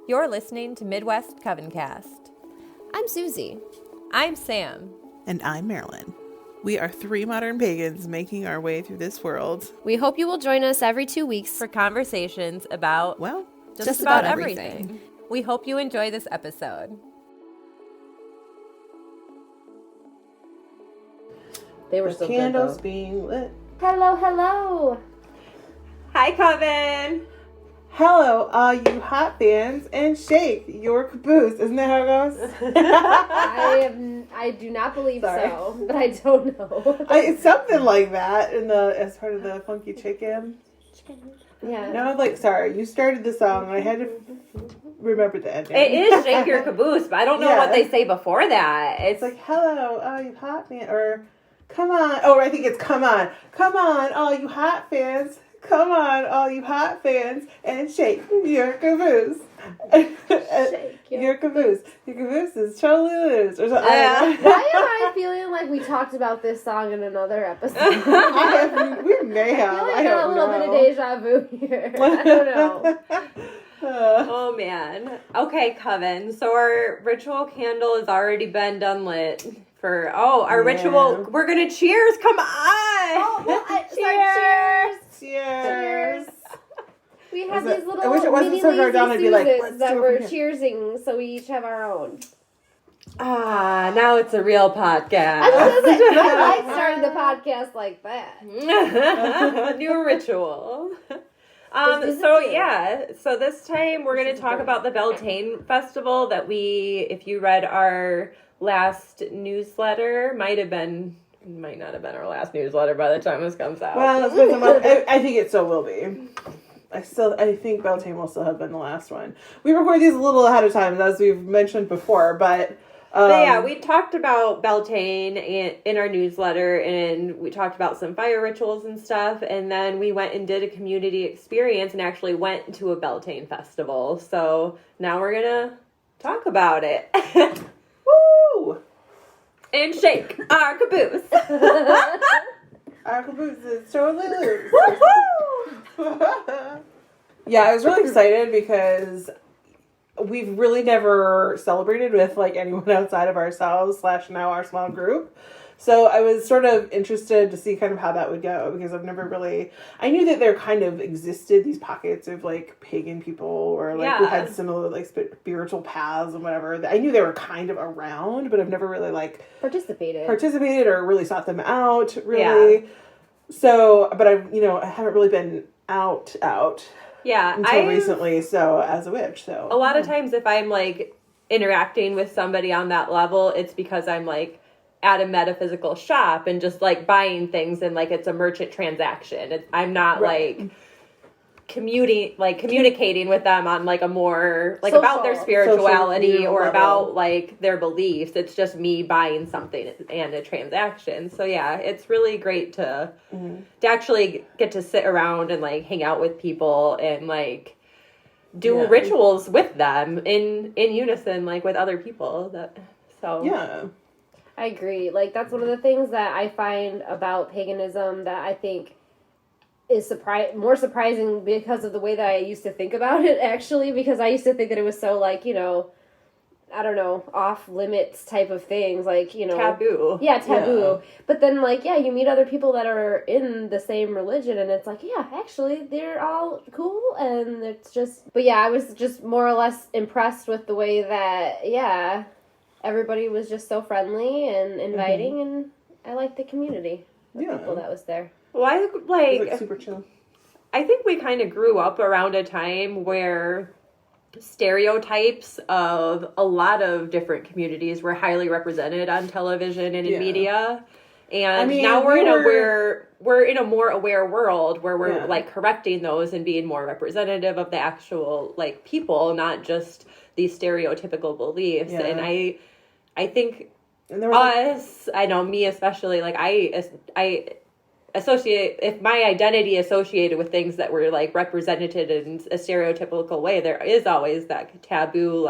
You're listening to Midwest Coven Cast. I'm Susie. I'm Sam. And I'm Marilyn. We are three modern pagans making our way through this world. We hope you will join us every 2 weeks For conversations about, Well, just about everything. We hope you enjoy this episode. They were so candles good, being lit. Hello, hello. Hi, Coven. Hello, all you hot fans, and shake your caboose. Isn't that how it goes? I do not believe Sorry. so, but I don't know. It's something like that as part of the Funky Chicken. Yeah. No, sorry, you started the song, and I had to remember the ending. It is Shake Your Caboose, but I don't know what they say before that. It's like, hello, all you hot fans, or come on. Oh, I think it's come on. Come on, all you hot fans. Come on, all you hot fans, and shake your caboose. Shake your caboose. Your caboose is totally loose. Or something. Why am I feeling like we talked about this song in another episode? We may have. I got a little bit of deja vu here. I don't know. Oh, man. Okay, Coven. So our ritual candle has already been done lit for, our ritual. We're going to cheers. Come on. Oh, well, cheers. Cheers. We have these little I wish it wasn't mini so far lazy down, I'd be like, Susans let's that do it we're from here. cheersing, so we each have our own. Now it's a real podcast. I like starting the podcast like that. New ritual. So this time we're going to talk about the Beltane Festival that if you read our last newsletter, might not have been our last newsletter by the time this comes out. Well, I think it still will be. I think Beltane will still have been the last one. We record these a little ahead of time, as we've mentioned before, but we talked about Beltane in our newsletter, and we talked about some fire rituals and stuff, and then we went and did a community experience and actually went to a Beltane festival. So now we're going to talk about it. woo! And shake our caboose. Our caboose is totally loose. Yeah, I was really excited because we've really never celebrated with anyone outside of ourselves / now our small group. So I was sort of interested to see kind of how that would go, because I've never really, I knew that there kind of existed these pockets of pagan people or who had similar spiritual paths and whatever. I knew they were kind of around, but I've never really participated or really sought them out really. Yeah. So, but I haven't really been out. Yeah. Until recently, so as a witch, so. A lot of times if I'm interacting with somebody on that level, it's because I'm at a metaphysical shop and just buying things and it's a merchant transaction. I'm not communicating with them on a more about their spirituality or about their beliefs. It's just me buying something and a transaction. So yeah, it's really great to actually get to sit around and hang out with people and do rituals with them in unison with other people. Yeah. I agree. That's one of the things that I find about paganism that I think is more surprising because of the way that I used to think about it, actually, because I used to think that it was so, I don't know, off limits type of things, taboo. Yeah, taboo. Yeah. But then, you meet other people that are in the same religion, and it's actually, they're all cool, and it's just, but yeah, I was just more or less impressed with the way that, everybody was just so friendly and inviting, and I liked the community of people that was there. Well, It was super chill. I think we kind of grew up around a time where stereotypes of a lot of different communities were highly represented on television and in media. And now we're in a more aware world where we're correcting those and being more representative of the actual people, not just these stereotypical beliefs. Yeah. And I think I know me especially, I associate, if my identity associated with things that were represented in a stereotypical way, there is always that taboo,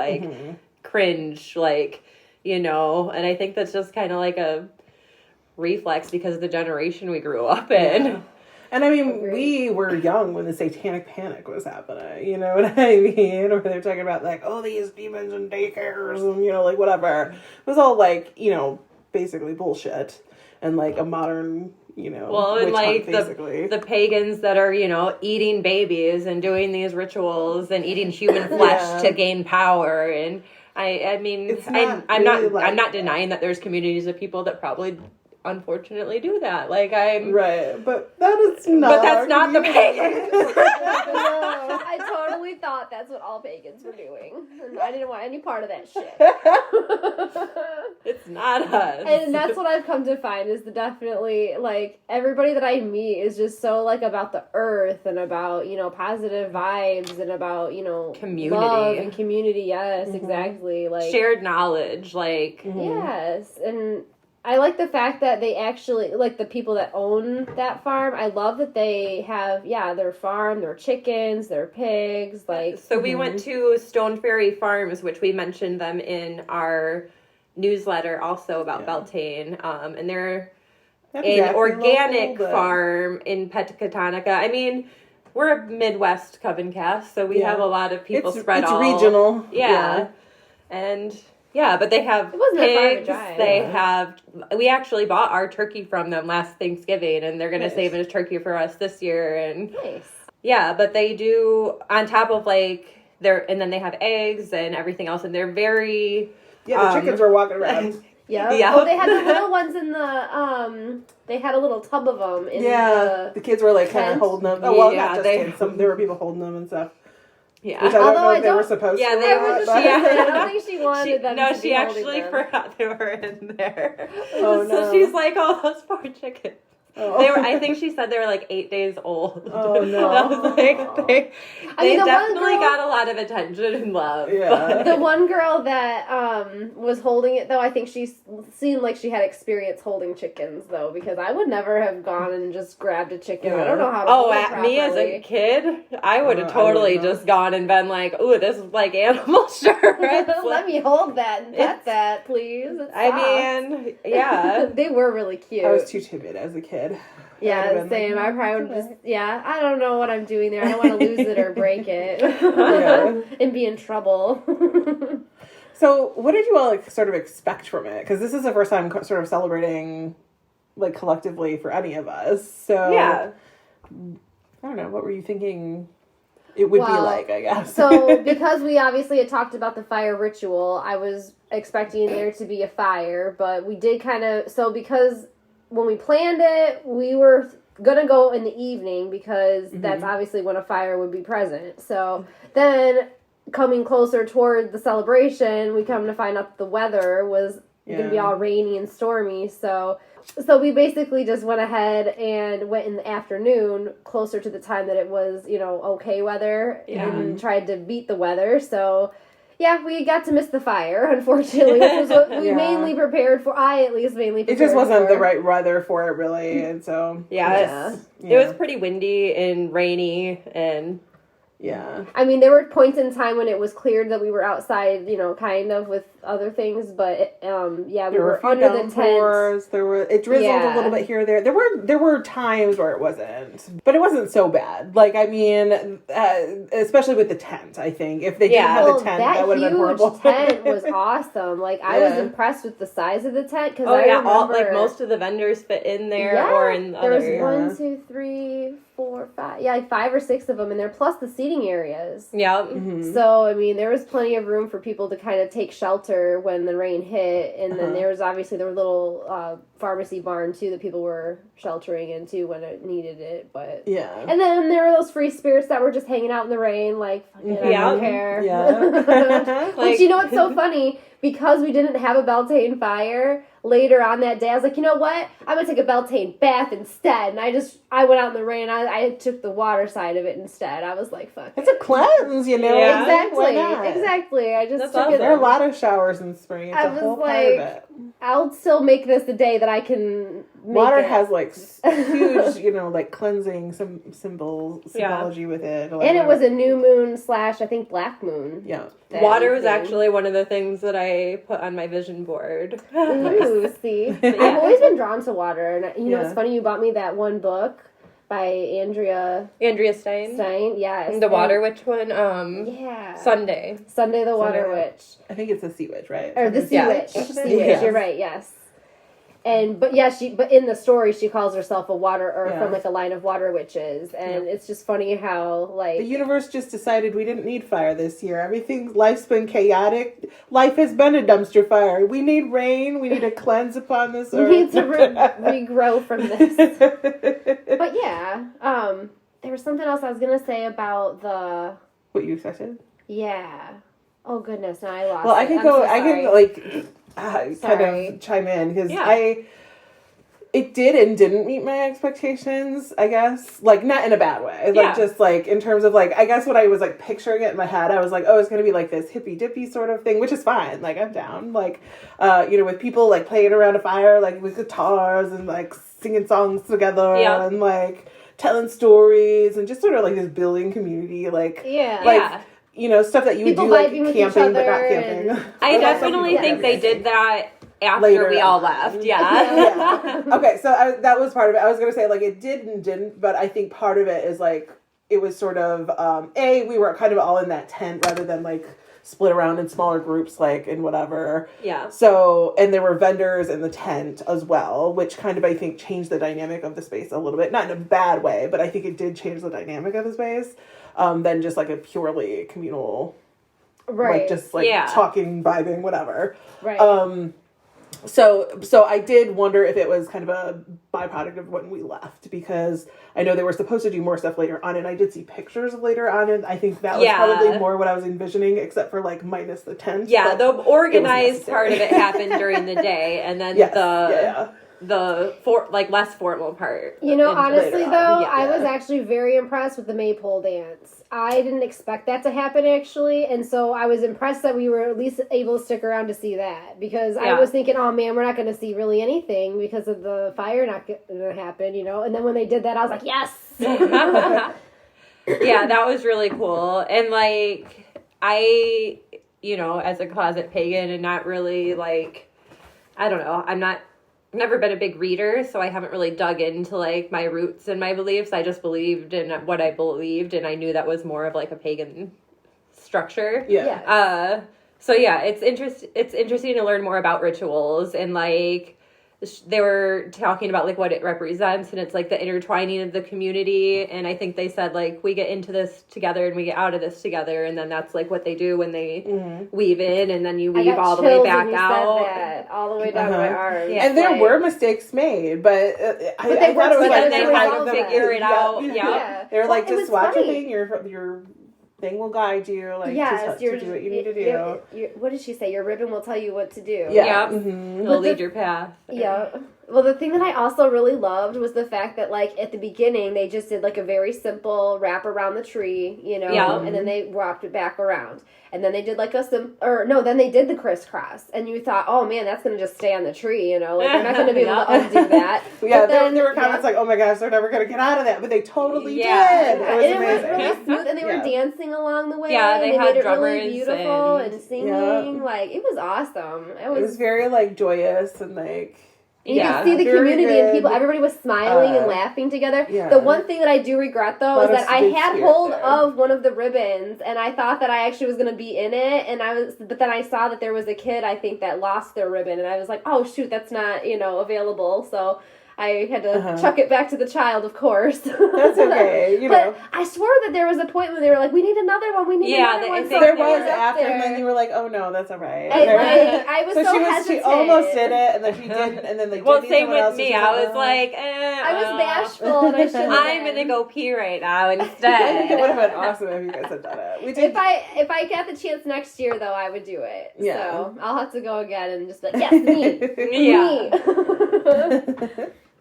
cringe, and I think that's just kind of a reflex because of the generation we grew up in. And I mean, Agreed. we were young when the Satanic Panic was happening. You know what I mean? Or they're talking about like, oh, these demons and daycares and like whatever. It was all like basically bullshit and like a modern Well, and witch like hunt, basically. the pagans that are eating babies and doing these rituals and eating human flesh to gain power, and I mean, It's not I'm really not I'm not denying that there's communities of people that probably unfortunately do that. Like Right, but that is not. But that's not the pagans. I totally thought that's what all pagans were doing. And I didn't want any part of that shit. It's not us. And that's what I've come to find is definitely like everybody that I meet is just so like about the earth and about positive vibes and about community, love and community. Yes, exactly. Like shared knowledge. Like yes, and I like the fact that they actually, like the people that own that farm, I love that they have, their farm, their chickens, their pigs, like. So we went to Stone Ferry Farms, which we mentioned them in our newsletter also about Beltane. And they're an organic farm in Petacatonica. I mean, we're a Midwest Coven cast, so we have a lot of people spread all. It's regional. Yeah. And... yeah, but they have pigs. They have. We actually bought our turkey from them last Thanksgiving, and they're going to save a turkey for us this year. And nice. Yeah, but they do on top of like and then they have eggs and everything else, and they're very. Yeah, the chickens were walking around. Yeah. Oh, they had the little ones in the. They had a little tub of them. In the kids were like kind of holding them. Oh well, not just kids. There were people holding them and stuff. Yeah, which I don't know if they were supposed to. Yeah, they were. I don't think she wanted them. No, to she be actually forgot they were in there. Oh no! So she's like, "Oh, those poor chickens." Oh. They were. I think she said they were like 8 days old. Oh no! I was like, they definitely got a lot of attention and love. Yeah. The one girl that was holding it though, I think she seemed like she had experience holding chickens though, because I would never have gone and just grabbed a chicken. I don't know how to. hold it properly. Me as a kid, I would have totally just gone and been like, "Ooh, this is like animal insurance. Let me hold that and pet that, please." I mean, yeah, they were really cute. I was too timid as a kid. Yeah, same. Like, I probably would just, I don't know what I'm doing there. I don't want to lose it or break it and be in trouble. So, what did you all sort of expect from it? Because this is the first time sort of celebrating, like, collectively for any of us. So, I don't know. What were you thinking it would be like, I guess? So, because we obviously had talked about the fire ritual, I was expecting there to be a fire, but we did kind of, because when we planned it, we were gonna go in the evening because that's obviously when a fire would be present. So then, coming closer toward the celebration, we come to find out that the weather was gonna be all rainy and stormy. So we basically just went ahead and went in the afternoon, closer to the time that it was, okay weather, and tried to beat the weather. So. Yeah, we got to miss the fire, unfortunately, which was what we mainly prepared for. I, at least, mainly prepared for. It just wasn't the right weather for it, really, and so... It was pretty windy and rainy, and... Yeah. I mean, there were points in time when it was clear that we were outside, kind of with other things, but we were under the tent. It drizzled a little bit here or there. There were times where it wasn't, but it wasn't so bad. Like, I mean, especially with the tent, I think if they didn't have the tent, that would have been horrible. That huge tent was awesome. Like, I was impressed with the size of the tent because I remember most of the vendors fit in there or in the other. There was 1, 2, 3, 4, 5. Yeah, like 5 or 6 of them in there, plus the seating areas. Yeah. Mm-hmm. So, I mean, there was plenty of room for people to kind of take shelter when the rain hit. And then there was obviously the little pharmacy barn, too, that people were sheltering into when it needed it. But and then there were those free spirits that were just hanging out in the rain, like, fucking I don't care. Yeah. Which, what's so funny? Because we didn't have a Beltane fire, later on that day, I was like, you know what? I'm going to take a Beltane bath instead. And I went out in the rain. I took the water side of it instead. I was like, fuck. It's a cleanse, Yeah. Exactly. I just took it. There are a lot of showers in spring. It's a whole part of it. I'll still make this the day that I can make water it. has like huge, like cleansing symbology with it. And it was a new moon / I think black moon. Yeah. Water was actually one of the things that I put on my vision board. Ooh, see. I've always been drawn to water. And, it's funny you bought me that one book by Andrea Stein. Yes. The Water Witch one. Yeah. Sunday the Water Sunday. Witch. I think it's the Sea Witch, right? Or the Sea Yeah. Witch. That's Sea it? Witch, Yes. you're right, yes. But in the story she calls herself a water, or Yeah. from like a line of water witches, and it's just funny how The universe just decided we didn't need fire this year. Life's been chaotic. Life has been a dumpster fire. We need rain. We need a cleanse upon this we earth. need to regrow from this. But yeah, there was something else I was gonna say about the What you expected? yeah. Oh goodness, now I lost. Well, I it. can I'm go. so I can sorry. kind Sorry. of chime in because Yeah. it did and didn't meet my expectations. I guess like not in a bad way. Like just like in terms of like I guess what I was like picturing it in my head. I was like, oh, it's gonna be like this hippy dippy sort of thing, which is fine. Like I'm down. Like with people like playing around a fire, like with guitars and like singing songs together and like telling stories and just sort of like this building community. Like stuff that you People would do like vibing with camping, each but not other camping. I But definitely also think they did that after later we all on. left. Yeah. Okay, so that was part of it. I was going to say, like, it did and didn't, but I think part of it is, like, it was sort of, we were kind of all in that tent rather than, like, split around in smaller groups, like, and whatever. Yeah. So, and there were vendors in the tent as well, which kind of, I think, changed the dynamic of the space a little bit. Not in a bad way, but I think it did change the dynamic of the space than just, like, a purely communal, like, just, like, talking, vibing, whatever. Right. So I did wonder if it was kind of a byproduct of when we left, because I know they were supposed to do more stuff later on, and I did see pictures later on, and I think that was probably more what I was envisioning, except for like minus the tent. Yeah, the organized part of it happened during the day, and then the less formal part. Honestly though, I was actually very impressed with the maypole dance. I didn't expect that to happen actually, and so I was impressed that we were at least able to stick around to see that, because I was thinking, oh man, we're not going to see really anything because of the fire not going to happen, and then when they did that, I was like, yes! Yeah, that was really cool. And like, I, as a closet pagan and not really like, I don't know, never been a big reader, so I haven't really dug into like my roots and my beliefs. I just believed in what I believed, and I knew that was more of like a pagan structure. Yeah. So yeah, it's interesting to learn more about rituals, and like they were talking about like what it represents, and it's like the intertwining of the community. And I think they said like we get into this together and we get out of this together, and then that's like what they do when they weave in, and then you weave all the way back out. Said that, all the way down my arms. Yeah. And there were mistakes made, but I thought it was like they had to figure it out. Yeah. They were like, just watch your thing. Your thing will guide you. Like, just to do what you need to do. What did she say? Your ribbon will tell you what to do. Yeah. It'll lead your path. Yeah. Well, the thing that I also really loved was the fact that, like, at the beginning, they just did, like, a very simple wrap around the tree, and then they wrapped it back around. And then they did, like, then they did the crisscross. And you thought, oh, man, that's going to just stay on the tree, like, they're not going to be able to undo that. Yeah, there were comments like, oh, my gosh, they're never going to get out of that. But they totally did. It was amazing. It was really smooth, and they were dancing along the way. Yeah, they made had it drummers really beautiful and singing. Like, it was awesome. It was very, like, joyous and, like... You could see the community and people, everybody was smiling and laughing together. Yeah. The one thing that I do regret, though, is that I had hold of one of the ribbons, and I thought that I actually was going to be in it, but then I saw that there was a kid, I think, that lost their ribbon, and I was like, oh, shoot, that's not, available, so... I had to chuck it back to the child, of course. That's okay, But I swore that there was a point when they were like, we need another one, another one. So there was after, and then you were like, oh no, that's all right. I was so hesitant. She almost did it, and then she didn't, and then same with me. I was like, I was bashful, and I shouldn't have I'm gonna go pee right now instead. I think it would have been awesome if you guys had done it. We did. If I get the chance next year, though, I would do it. Yeah. So I'll have to go again and just be like, yes, me.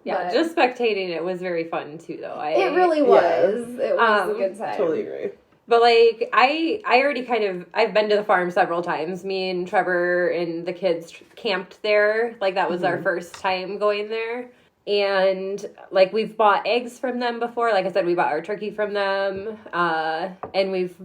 Yeah, just spectating it was very fun too, though. It really was. Yeah. It was a good time. Totally agree. But like, I already I've been to the farm several times. Me and Trevor and the kids camped there. Like that was our first time going there. And like we've bought eggs from them before. Like I said, we bought our turkey from them. And we've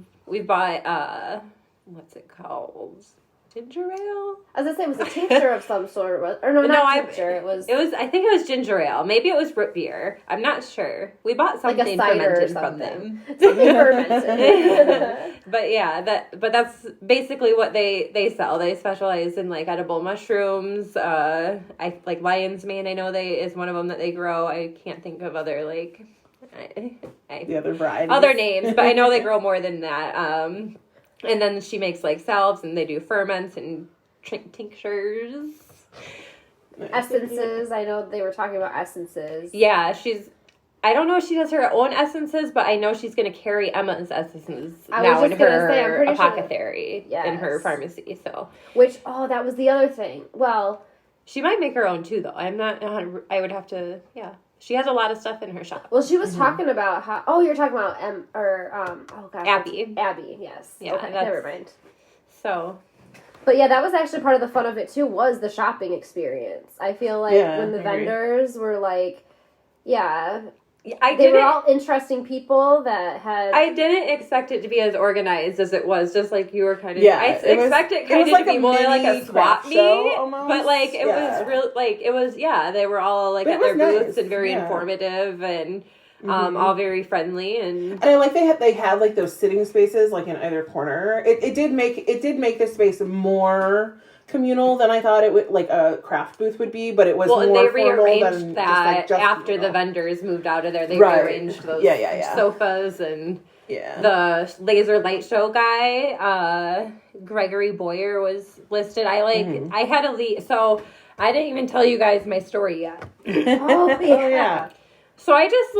bought what's it called? ginger ale. I was gonna say it was a tincture of some sort, or no, not tincture. It was. I think it was ginger ale. Maybe it was root beer. I'm not sure. We bought something fermented from them. Something fermented. But yeah, that's basically what they sell. They specialize in like edible mushrooms. I like lion's mane. I know is one of them that they grow. I can't think of other like the other varieties, other names, but I know they grow more than that. And then she makes like salves, and they do ferments and tinctures. Essences. I know they were talking about essences. Yeah, I don't know if she does her own essences, but I know she's going to carry Emma's essences now in her apothecary, in her pharmacy. So, that was the other thing. Well, she might make her own too, though. I'm not. I would have to. Yeah, she has a lot of stuff in her shop. Well, she was talking about how. Oh, you're talking about Abby. Abby, yes. Yeah, okay, never mind. So. But yeah, that was actually part of the fun of it too. Was the shopping experience? I feel like when the vendors were like, they were all interesting people that had. I didn't expect it to be as organized as it was. Just like you were kind of. Yeah, I expected it to be more like a swap meet, but like it was real. Like it was. Yeah, they were all like at their booths and very informative and. All very friendly and I like they had like those sitting spaces like in either corner. It did make the space more communal than I thought it would, like a craft booth would be, but it was more they formal rearranged than that just after the vendors moved out of there. They rearranged those sofas and the laser light show guy, Gregory Boyer was listed. I had to leave, so I didn't even tell you guys my story yet. Oh yeah. So I just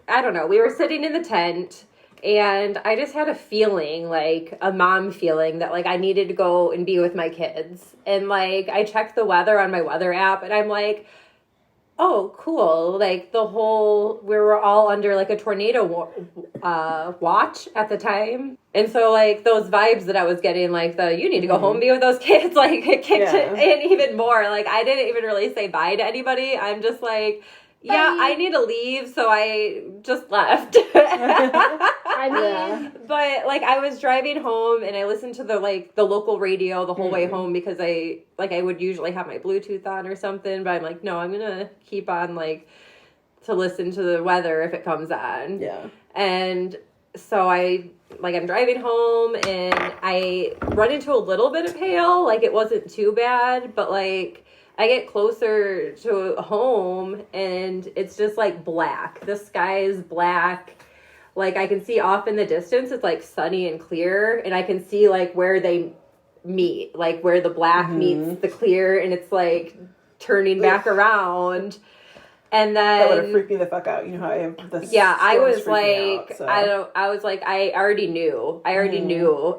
I don't know, we were sitting in the tent and I just had a feeling, like a mom feeling that like I needed to go and be with my kids. And like I checked the weather on my weather app and I'm like, oh, cool. Like we were all under like a tornado watch at the time. And so like those vibes that I was getting, like you need to go home and be with those kids, like it kicked in even more. Like I didn't even really say bye to anybody. I'm just like, bye. Yeah, I need to leave, so I just left. But like I was driving home and I listened to the local radio the whole way home because I would usually have my Bluetooth on or something, but I'm like, no, I'm gonna keep on to listen to the weather if it comes on. Yeah. And so I'm driving home and I run into a little bit of hail. Like it wasn't too bad, but like I get closer to home and it's just like black. The sky is black. Like I can see off in the distance, it's like sunny and clear. And I can see like where they meet, like where the black meets the clear and it's like turning back around. And then that would have freaked me the fuck out. You know how I have this. Yeah, I was like, I was like, I already knew.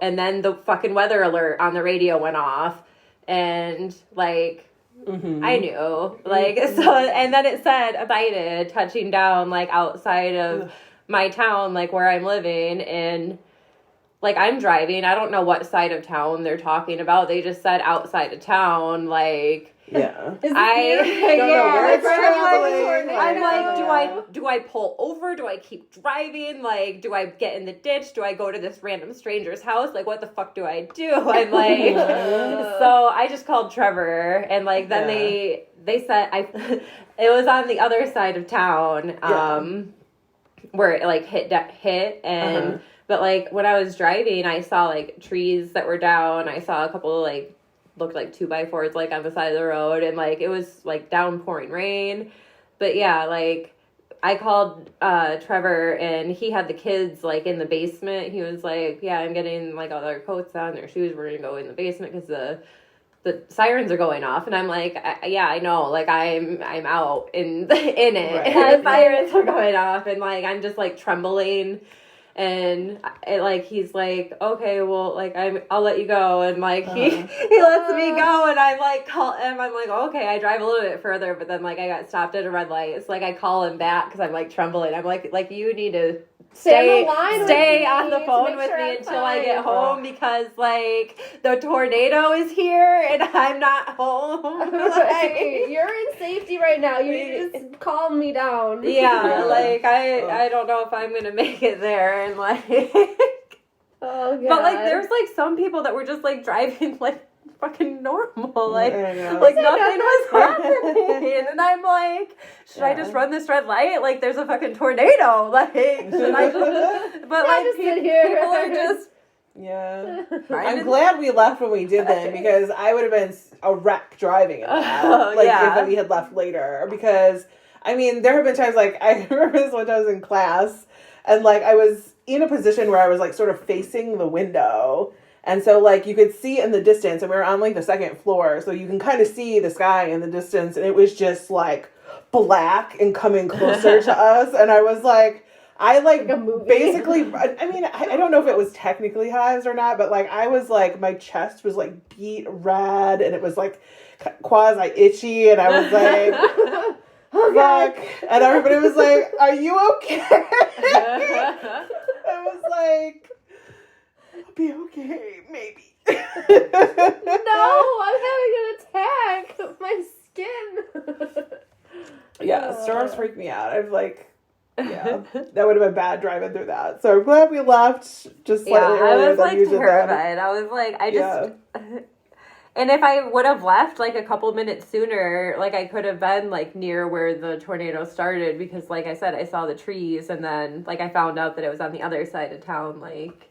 And then the fucking weather alert on the radio went off and like, I knew, so, and then it said abided, touching down, like, outside of my town, like, where I'm living, and, like, I'm driving, I don't know what side of town they're talking about, they just said outside of town, like, yeah. I'm like, do I pull over? Do I keep driving? Like, do I get in the ditch? Do I go to this random stranger's house? Like, what the fuck do I do? I'm like, so I just called Trevor, and like then they said it was on the other side of town, where it like hit and but like when I was driving, I saw like trees that were down. I saw a couple of like. Looked like 2x4s like on the side of the road and like it was like downpouring rain, but yeah, like I called Trevor and he had the kids like in the basement. He was like, yeah, I'm getting like all their coats on, their shoes, we're gonna go in the basement because the sirens are going off. And I'm like, yeah, I know, like I'm out in it, right. And the sirens are going off and like I'm just like trembling. And he's like, okay, well, like I'll let you go, and like he lets me go, and I like call him. I'm like, okay, I drive a little bit further, but then like I got stopped at a red light. It's like I call him back because I'm like trembling. I'm like you need to stay on the phone with me until I get home because like the tornado is here and I'm not home. Like, you're in safety right now. You need to calm me down. Yeah, like I don't know if I'm gonna make it there and like. Oh god. But like there's like some people that were just like driving like fucking normal. Like, I know. like nothing was happening. And I'm like, should I just run this red light? Like, there's a fucking tornado. Like, should I just... But, like, just sit here. people are just... Yeah. trying I'm to- glad we left when we did then, because I would have been a wreck driving in that. Like, yeah. if we had left later. Because, I mean, there have been times, like, I remember this one time I was in class, and, like, I was in a position where I was, like, sort of facing the window. And so, like, you could see in the distance, and we were on, like, the second floor, so you can kind of see the sky in the distance, and it was just, like, black and coming closer to us. And I was like... I, like a movie. basically, I mean, I don't know if it was technically hives or not, but, like, I was, like, my chest was, like, beet red, and it was, like, quasi-itchy, and I was, like, Oh, God. fuck. And everybody was, like, are you okay? I was, like, I'll be okay, maybe. No, I'm having an attack. My skin. Yeah, storms freak me out. I'm, like... Yeah, that would have been bad driving through that. So I'm glad we left just slightly I earlier was, than like, you did that. terrified. I was, like, I just... And if I would have left, like, a couple minutes sooner, like, I could have been, like, near where the tornado started, because, like I said, I saw the trees, and then, like, I found out that it was on the other side of town, like,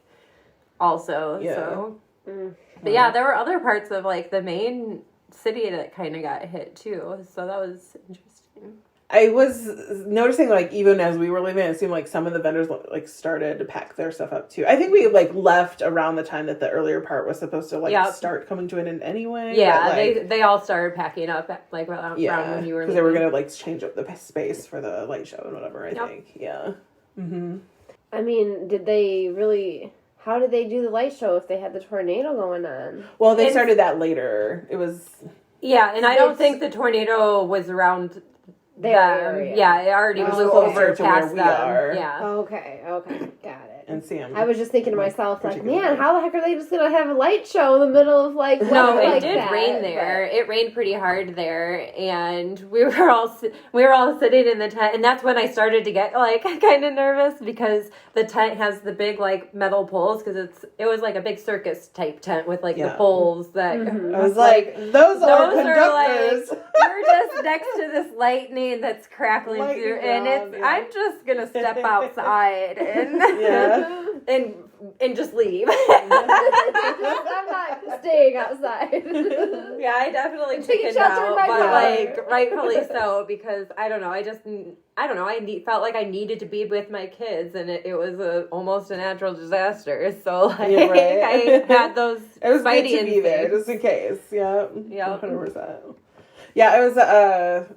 also, Yeah. so... But, yeah, there were other parts of, like, the main city that kind of got hit, too, so that was interesting. I was noticing, like, even as we were leaving, it seemed like some of the vendors, like, started to pack their stuff up, too. I think we, like, left around the time that the earlier part was supposed to, like, start coming to an end anyway. Yeah, but, like, they all started packing up, like, around when you were because they were going to, like, change up the space for the light show and whatever, I think. Yeah. Mm-hmm. I mean, did they really... How did they do the light show if they had the tornado going on? Well, they started that later. It was... Yeah, and I don't think the tornado was around... Area. Yeah, it already It was flew closer over to where past we them. are. Yeah. Okay, got it. And Sam. I was just thinking to myself, like, man, how the heck are they just gonna have a light show in the middle of, like, No, weather it like did that? rain there. It rained pretty hard there, and we were all sitting in the tent, and that's when I started to get, like, kind of nervous, because the tent has the big, like, metal poles, because it was like a big circus type tent with, like, the poles that I was like, those are conductors. We're just next to this lightning that's crackling Lightning through, and rod, yeah. I'm just gonna step outside and Yeah. and just leave. I'm not staying outside. Yeah, I definitely Taking chickened shelter in out, my but car. like rightfully so, because I don't know. I felt like I needed to be with my kids, and it was almost a natural disaster. So like Yeah, right. I had those. It was good Spidey to be there, instincts. just in case. Yeah. Yeah. 100%. Yeah, I was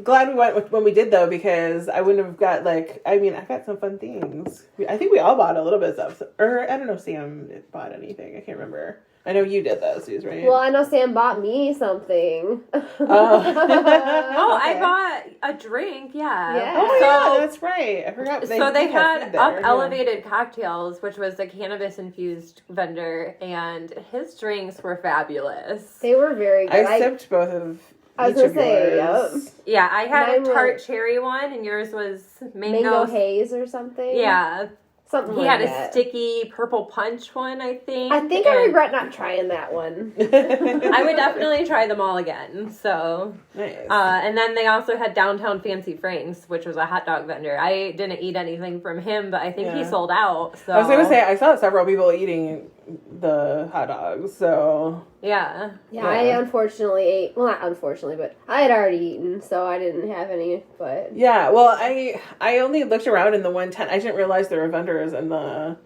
glad we went when we did, though, because I wouldn't have got, like, I mean, I got some fun things. I think we all bought a little bit of stuff. Or, I don't know if Sam bought anything. I can't remember. I know you did, though, Suze, right? Well, I know Sam bought me something. Oh, I Okay. bought a drink. Yeah. Yeah. Oh, So- yeah, that's right. I forgot. So they did have had food there, Up yeah. Elevated Cocktails, which was a cannabis-infused vendor, and his drinks were fabulous. They were very good. I sipped both of I was each gonna of say, yours. Yeah, I had Mine a tart were- cherry one, and yours was Mango haze or something. Yeah, Something he like had a that. sticky purple punch one, I think. I think I and regret not trying that one. I would definitely try them all again. So, Nice. and then they also had Downtown Fancy Franks, which was a hot dog vendor. I didn't eat anything from him, but I think he Yeah. sold out. So I was gonna say I saw several people eating the hot dogs, so yeah. Yeah, I unfortunately ate. Well, not unfortunately, but I had already eaten, so I didn't have any. But yeah. Well, I only looked around in the one tent. I didn't realize there were vendors in the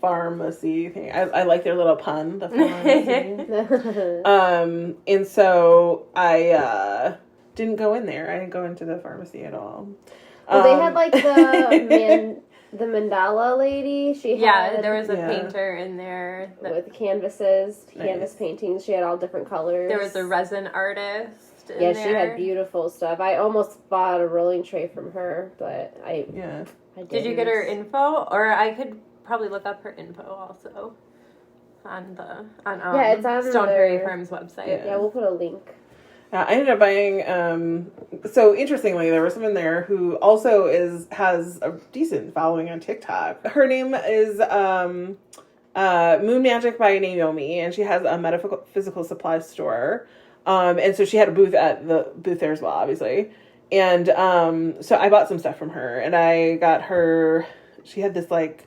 pharmacy thing. I like their little pun, the pharmacy. And so I didn't go in there. I didn't go into the pharmacy at all. well, they had like the mandala lady. She had There was a Yeah. painter in there. with canvases, Nice. canvas paintings. She had all different colors. There was a resin artist in Yeah, there. she had beautiful stuff. I almost bought a rolling tray from her, but I Yeah. didn't. Did you get her info? Or I could probably look up her info also on it's on Stone Prairie their- Farms website. Yeah, we'll put a link. I ended up buying. So interestingly, there was someone there who also has a decent following on TikTok. Her name is Moon Magic by Naomi, and she has a metaphysical supply store. And so she had a booth at the booth there as well, obviously. And so I bought some stuff from her, and I got her. She had this like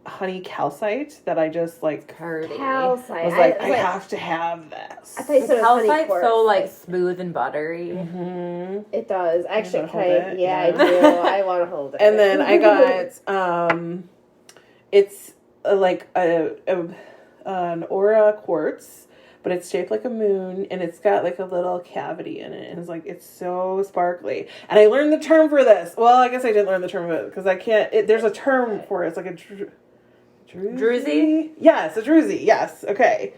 honey calcite that I just like. Calcite. I was like, I have to have this. I thought you said it was honey Calcite's quartz. so like smooth and buttery. Mm-hmm. It does. Actually, You wanna hold it? yeah, I do. I want to hold it. And then I got it's like an aura quartz, but it's shaped like a moon, and it's got like a little cavity in it, and it's like it's so sparkly. And I learned the term for this. Well, I guess I didn't learn the term of it because I can't. There's a term for it. It's like a druzy. Yes, a druzy. Yes. Okay.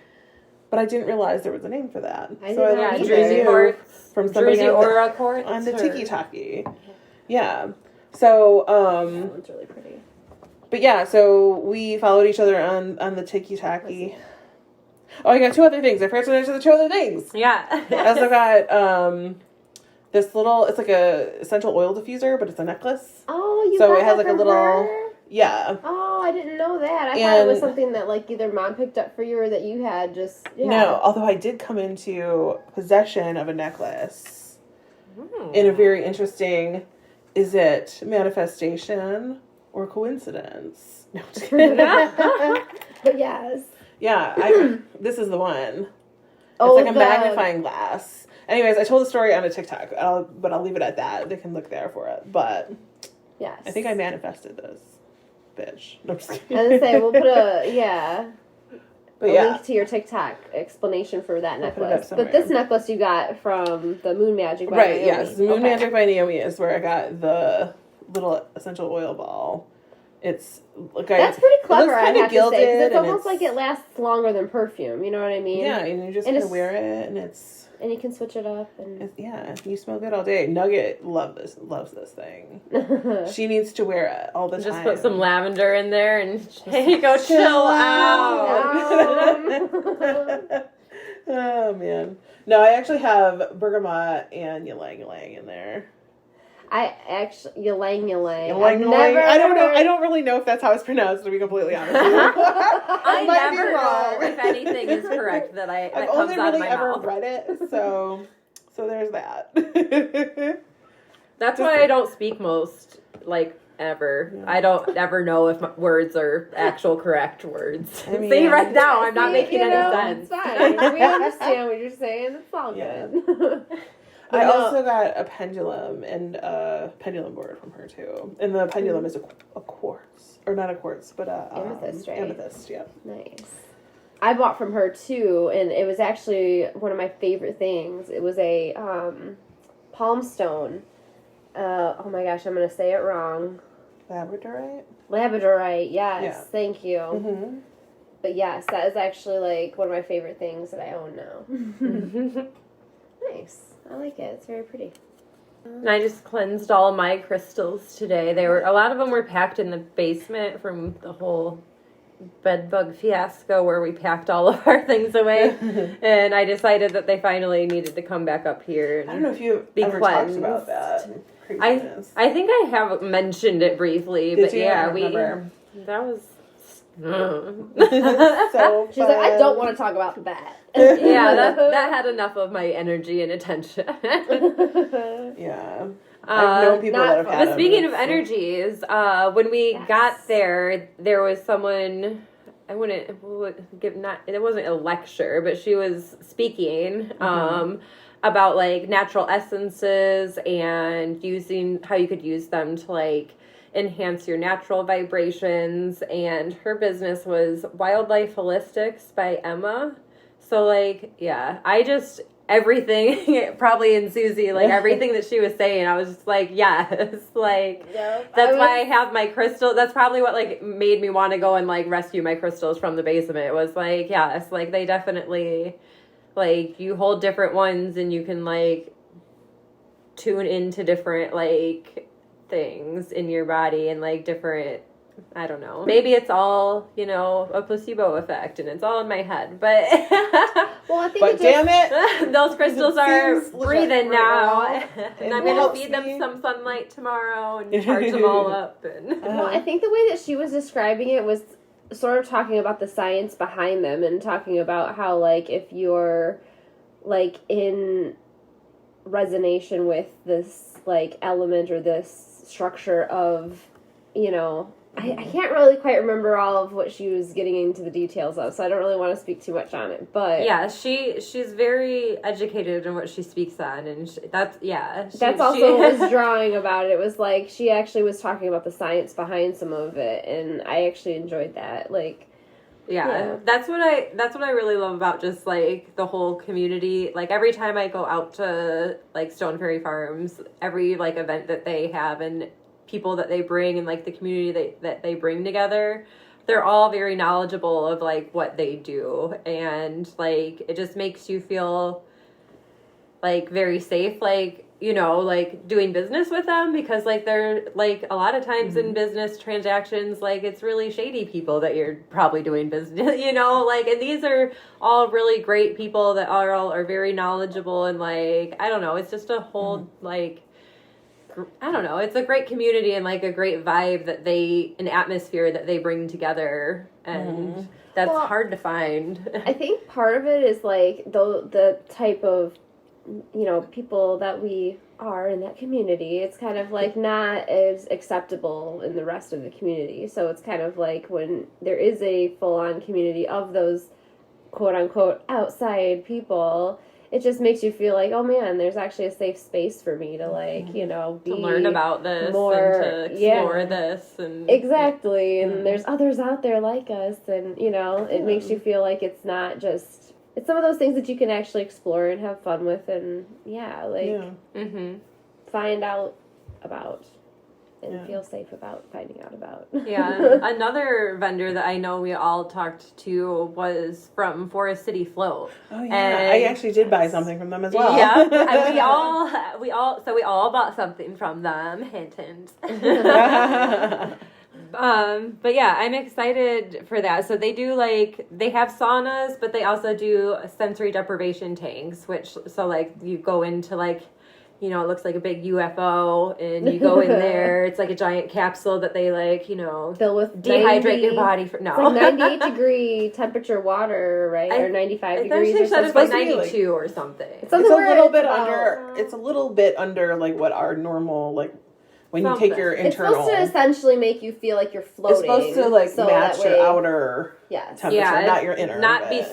But I didn't realize there was a name for that. I So I didn't learned either. Druzy it quartz. from somebody Druzy aura quartz. on the or- Tiki Taki. Yeah. So That one's really pretty. but yeah, so we followed each other on the Tiki Taki. Oh, I got two other things. I forgot to mention the two other things. Yeah. I also got this little. It's like a essential oil diffuser, but it's a necklace. Oh, you So got it has that like a from little- her? Yeah. Oh, I didn't know that. I thought it was And- something that like either mom picked up for you or that you had just. Yeah. No, although I did come into possession of a necklace Hmm. in a very interesting. Is it manifestation or coincidence? No, I'm just kidding. But yes. Yeah, this is the one. Oh, It's like a the- magnifying glass. Anyways, I told the story on a TikTok, but I'll leave it at that. They can look there for it. But Yes. I think I manifested this, bitch. No, I'm just kidding. I was gonna say we'll put a But a yeah, link to your TikTok explanation for that I'll put it up necklace. But somewhere. this necklace you got from the Moon Magic by right. Naomi. Yes, the Moon Okay. Magic by Naomi is where I got the little essential oil ball. It's like That's pretty clever, I kinda have to say, because gilded, it's and almost like it lasts longer than perfume. You know what I mean? Yeah, and you just And kind of it's- wear it, and And you can switch it up. And yeah, you smell good all day. Nugget loves this thing. She needs to wear it all the Just time. put some lavender in there and hey, go chill out. Oh man, no, I actually have bergamot and ylang ylang in there. I actually ylang. Ylang ylang. I don't really know if that's how it's pronounced. To be completely honest, with you. I might be never wrong. know if anything is correct that I've comes only out of really my ever mouth. read it, so there's that. That's why I don't speak most, like, ever. Yeah. I don't ever know if my words are actual correct words. I mean, See, right now, I'm not See, making you any know, sense. It's fine. We understand what you're saying. It's all Yeah. good. I No. also got a pendulum and a pendulum board from her too, and the pendulum is a quartz, or not a quartz, but a Amethyst, right? Amethyst, yeah. Nice. I bought from her too, and it was actually one of my favorite things. It was a palm stone. Oh my gosh, I'm gonna say it wrong. Labradorite. Labradorite. Yes, Yeah. thank you. Mm-hmm. But yes, that is actually like one of my favorite things that I own now. Nice. I like it. It's very pretty. And I just cleansed all my crystals today. A lot of them were packed in the basement from the whole bed bug fiasco where we packed all of our things away. And I decided that they finally needed to come back up here. And I don't know if you've Be ever talked cleansed. about that. I Craziness. think I have mentioned it briefly, Did but you? I yeah, don't remember. that was So She's like, I fun. don't want to talk about that. yeah, that had enough of my energy and attention. Yeah. I've known people not that have fun. had But speaking of them, so- energies, when we Yes. got there was someone. I wouldn't give not. It wasn't a lecture, but she was speaking about like natural essences and using how you could use them to like enhance your natural vibrations. And her business was Wildlife Holistics by Emma. So like, yeah, everything probably in Susie, like everything that she was saying, I was just like, yes, like Yep. that's why I have my crystal. That's probably what like made me want to go and like rescue my crystals from the basement. It was like, yes, like they definitely, like you hold different ones and you can like tune into different like things in your body and like different, I don't know. Maybe it's all, a placebo effect and it's all in my head. But Well, I think But it damn it, those crystals are seems legit breathing right now. now. And It I'm going to helps feed them me. some sunlight tomorrow and charge them all up. And Well, I think the way that she was describing it was sort of talking about the science behind them and talking about how, like, if you're, like, in resonation with this, like, element or this structure of, you know, I can't really quite remember all of what she was getting into the details of, so I don't really want to speak too much on it, but... Yeah, she's very educated in what she speaks on, and that's also what was drawing about it. It was like, she actually was talking about the science behind some of it, and I actually enjoyed that, like... Yeah, that's what I really love about just, like, the whole community. Like, every time I go out to, like, Stone Fairy Farms, every, like, event that they have and people that they bring and, like, the community that they bring together, they're all very knowledgeable of, like, what they do. And, like, it just makes you feel, like, very safe, like, you know, like, doing business with them, because, like, they're, like, a lot of times in business transactions, like, it's really shady people that you're probably doing business, you know, like, and these are all really great people that are very knowledgeable, and, like, I don't know, it's just a whole, like, I don't know, it's a great community and, like, a great vibe that an atmosphere that they bring together, and that's hard to find. I think part of it is, like, the type of, you know, people that we are in that community. It's kind of, like, not as acceptable in the rest of the community, so it's kind of like when there is a full-on community of those quote-unquote outside people, it just makes you feel like, oh man, there's actually a safe space for me to, like, you know, to learn about this more, and to explore this. And exactly, and there's others out there like us, and, you know, it makes you feel like it's not just, it's some of those things that you can actually explore and have fun with, and, find out about. And feel safe about finding out about. Yeah. Another vendor that I know we all talked to was from Forest City Float. Oh yeah, and I actually did buy something from them as well. Yeah, and we all bought something from them. Hint, hint. But yeah, I'm excited for that. So they do, like, they have saunas, but they also do sensory deprivation tanks, which, so, like, you go into, like, you know, it looks like a big UFO, and you go in there. It's like a giant capsule that they, like, you know, fill with dehydrate your body for. No, it's like 98 degree temperature water, right? Or 95 degrees. They said it's like 92 like, or something. It's a little bit under. It's a little bit under, like, what our normal, like, when you take your internal. It's supposed to essentially make you feel like you're floating. It's supposed to, like, match your outer temperature, not your inner. Not be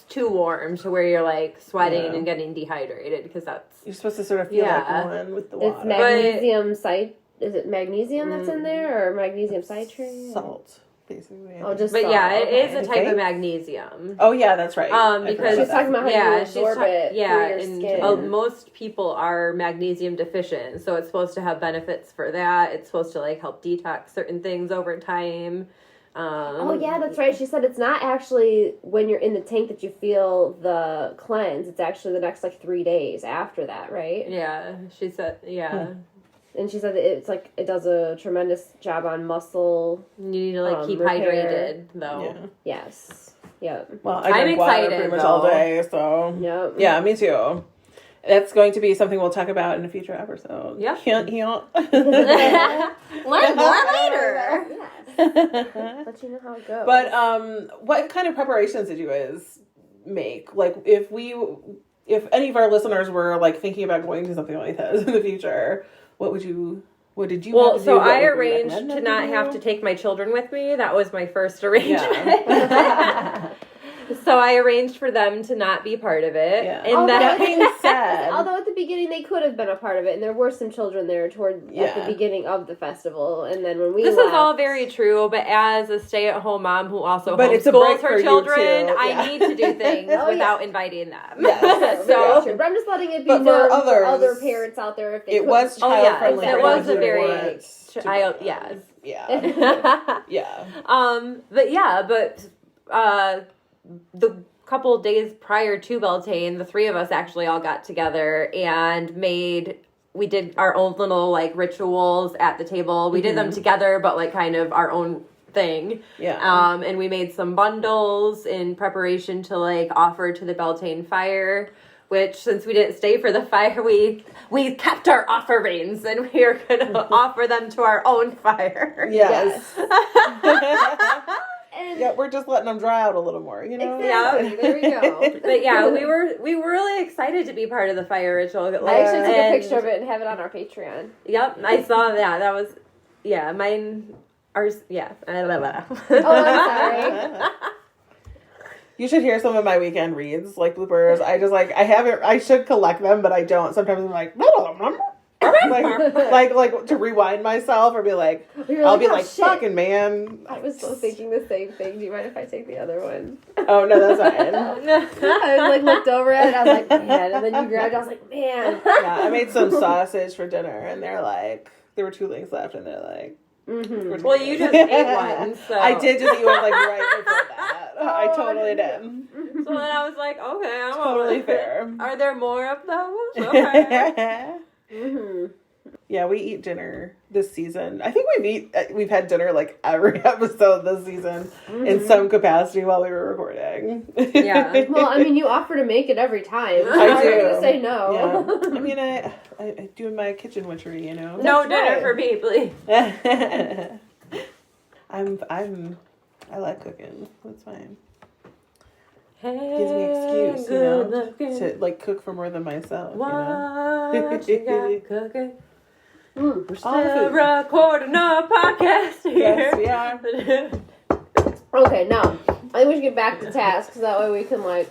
too warm to where you're, like, sweating and getting dehydrated, because that's. You're supposed to sort of feel like one with the water. It's magnesium is it magnesium that's in there, or magnesium citrate? Salt, basically. Oh, just but salt. Yeah, it is a type of magnesium. Oh yeah, that's right. Because she's talking about how you absorb it through your skin. Most people are magnesium deficient, so it's supposed to have benefits for that. It's supposed to, like, help detox certain things over time. Oh yeah, that's right. She said it's not actually when you're in the tank that you feel the cleanse. It's actually the next, like, 3 days after that, right? Yeah, she said, And she said that it's, like, it does a tremendous job on muscle. You need to, like, keep repair. Hydrated, though. Yeah. Yes. Yep. Well, I'm excited pretty much all day, so. Yep. Yeah, me too. That's going to be something we'll talk about in a future episode. Yeah. Learn more later. Let you know how it goes. But what kind of preparations did you guys make? Like, if any of our listeners were, like, thinking about going to something like this in the future, what did you have to do? Well, so I arranged to not have to take my children with me. That was my first arrangement. Yeah. So I arranged for them to not be part of it. Yeah. And that being said, although at the beginning they could have been a part of it, and there were some children there at the beginning of the festival, and then when we This is all very true, but as a stay-at-home mom who also homeschools her children, I need to do things without inviting them. Yes, but I'm just letting it be known for other parents out there if they it was child-friendly. It was a very child. Yes. Yeah. Yeah. But the couple days prior to Beltane, the three of us actually all got together and we did our own little, like, rituals at the table. We did them together, but, like, kind of our own thing. Yeah. And we made some bundles in preparation to, like, offer to the Beltane fire, which, since we didn't stay for the fire, we kept our offerings, and we are going to offer them to our own fire. Yes. we're just letting them dry out a little more, you know? Exactly. There we go. But yeah, we were really excited to be part of the fire ritual. Like, I actually took a and- picture of it and have it on our Patreon. Yep, I saw that. That was, yeah, mine, ours, yeah. Oh, I'm sorry. You should hear some of my weekend reads, like bloopers. I should collect them, but I don't. Sometimes I'm like, like to rewind myself or be like, I'll be "Oh, like, shit." fucking man. I was still thinking the same thing. Do you mind if I take the other one? Oh, no, that's fine. I like looked over at it. I was like, man. And then you grabbed it. I was like, man. Yeah, I made some sausage for dinner, and they're like, there were 2 links left, and they're like, Mm-hmm. Well, you just ate one, so. I did just eat one like right before that. I totally did. So then I was like, okay, I'm Totally over it. fair. Are there more of those? Okay. Mm-hmm. Yeah, we eat dinner this season. I think we've had dinner like every episode this season in some capacity while we were recording. Yeah. Well, I mean, you offer to make it every time. I I'm do. going to say no. Yeah. I mean, I do my kitchen witchery, you know. No That's dinner right. for me, please. I like cooking. That's fine. Hey, Gives me excuse, you good know, looking. to like cook for more than myself. You know. What you got cooking? Mm. We're All the still food. recording a podcast here. Yes, we are. Okay, now, I think we should get back to task, because that way we can, like,